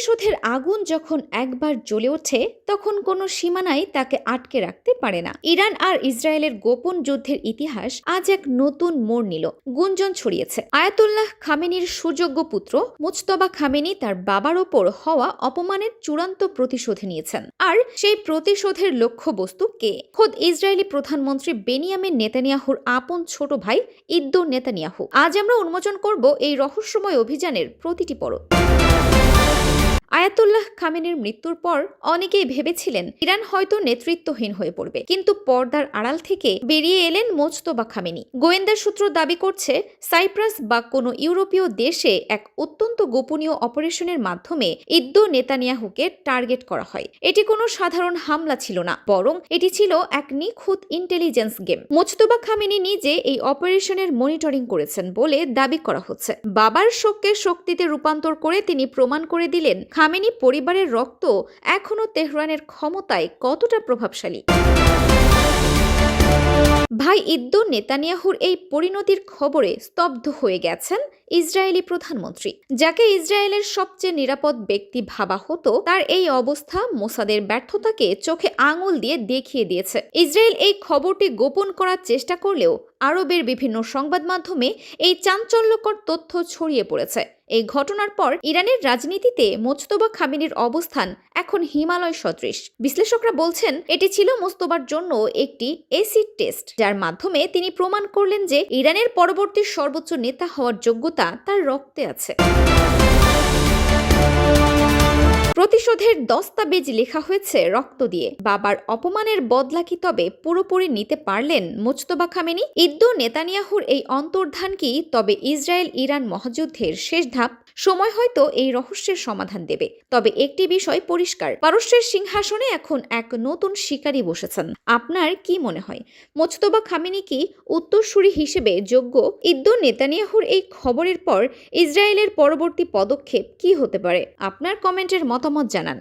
প্রতিশোধের আগুন যখন একবার জ্বলে ওঠে তখন কোনো সীমানাই তাকে আটকে রাখতে পারে না। ইরান আর ইসরায়েলের গোপন যুদ্ধের ইতিহাস আজ এক নতুন মোড় নিল। গুঞ্জন ছড়িয়েছে আয়াতুল্লাহ খামেনির সুযোগ্য পুত্র মুজতবা খামেনি তার বাবার ওপর হওয়া অপমানের চূড়ান্ত প্রতিশোধ নিয়েছেন। আর সেই প্রতিশোধের লক্ষ্যবস্তু কে? খোদ ইসরায়েলি প্রধানমন্ত্রী বেনিয়ামিন নেতানিয়াহুর আপন ছোট ভাই ইদ্দো নেতানিয়াহু। আজ আমরা উন্মোচন করব এই রহস্যময় অভিযানের প্রতিটি পরত। আয়াতুল্লাহ খামেনির মৃত্যুর পর অনেকেই ভেবেছিলেন ইরান হয়তো নেতৃত্বহীন হয়ে পড়বে, কিন্তু পর্দার আড়াল থেকে বেরিয়ে এলেন মুজতবা খামেনি। গোয়েন্দা সূত্র দাবি করছে সাইপ্রাস বা কোনো ইউরোপীয় দেশে এক অত্যন্ত গোপনীয় অপারেশনের মাধ্যমে ইদ্দো নেতানিয়াহুকে টার্গেট করা হয়। এটি কোনো সাধারণ হামলা ছিল না, বরং এটি ছিল এক নিখুঁত ইন্টেলিজেন্স গেম। মুজতবা খামেনি নিজে এই অপারেশনের মনিটরিং করেছেন বলে দাবি করা হচ্ছে। বাবার শোককে শক্তিতে রূপান্তর করে তিনি প্রমাণ করে দিলেন খামেনি পরিবারের রক্ত এখনো তেহরানের ক্ষমতায় কতটা প্রভাবশালী। ভাই ইদ্দো নেতানিয়াহুর এই পরিণতির খবরে স্তব্ধ হয়ে গেছেন ইসরায়েলি প্রধানমন্ত্রী। যাকে ইসরায়েলের সবচেয়ে নিরাপদ ব্যক্তি ভাবা হতো, তার এই অবস্থা মোসাদের ব্যর্থতাকে চোখে আঙুল দিয়ে দেখিয়ে দিয়েছে। ইসরায়েল এই খবরটি গোপন করার চেষ্টা করলেও আরবের বিভিন্ন সংবাদ মাধ্যমে এই চাঞ্চল্যকর তথ্য ছড়িয়ে পড়েছে। এই ঘটনার পর ইরানের রাজনীতিতে মুজতবা খামেনির অবস্থান এখন হিমালয় সদৃশ। বিশ্লেষকরা বলছেন এটি ছিল মুজতবার জন্য একটি এসিড টেস্ট, যার মাধ্যমে তিনি প্রমাণ করলেন যে ইরানের পরবর্তী সর্বোচ্চ নেতা হওয়ার যোগ্যতা তার রক্তে আছে। প্রতিশোধের দস্তাবেজ লেখা হয়েছে রক্ত দিয়ে। বাবার অপমানের বদলা কি তবে পুরোপুরি নিতে পারলেন মুজতবা খামেনি? ইদ্দো নেতানিয়াহুর এই অন্তর্ধান কি তবে ইসরায়েল ইরান মহাযুদ্ধের শেষ ধাপ? সময় হয়তো এই রহস্যের সমাধান দেবে। তবে একটি বিষয় পরিষ্কার, পারস্যের সিংহাসনে এখন এক নতুন শিকারী বসেছেন। আপনার কি মনে হয়, মুজতবা খামেনি কি উত্তরসূরি হিসেবে যোগ্য? ইদ্দো নেতানিয়াহুর এই খবরের পর ইসরায়েলের পরবর্তী পদক্ষেপ কি হতে পারে? আপনার কমেন্টের মতামত জানান।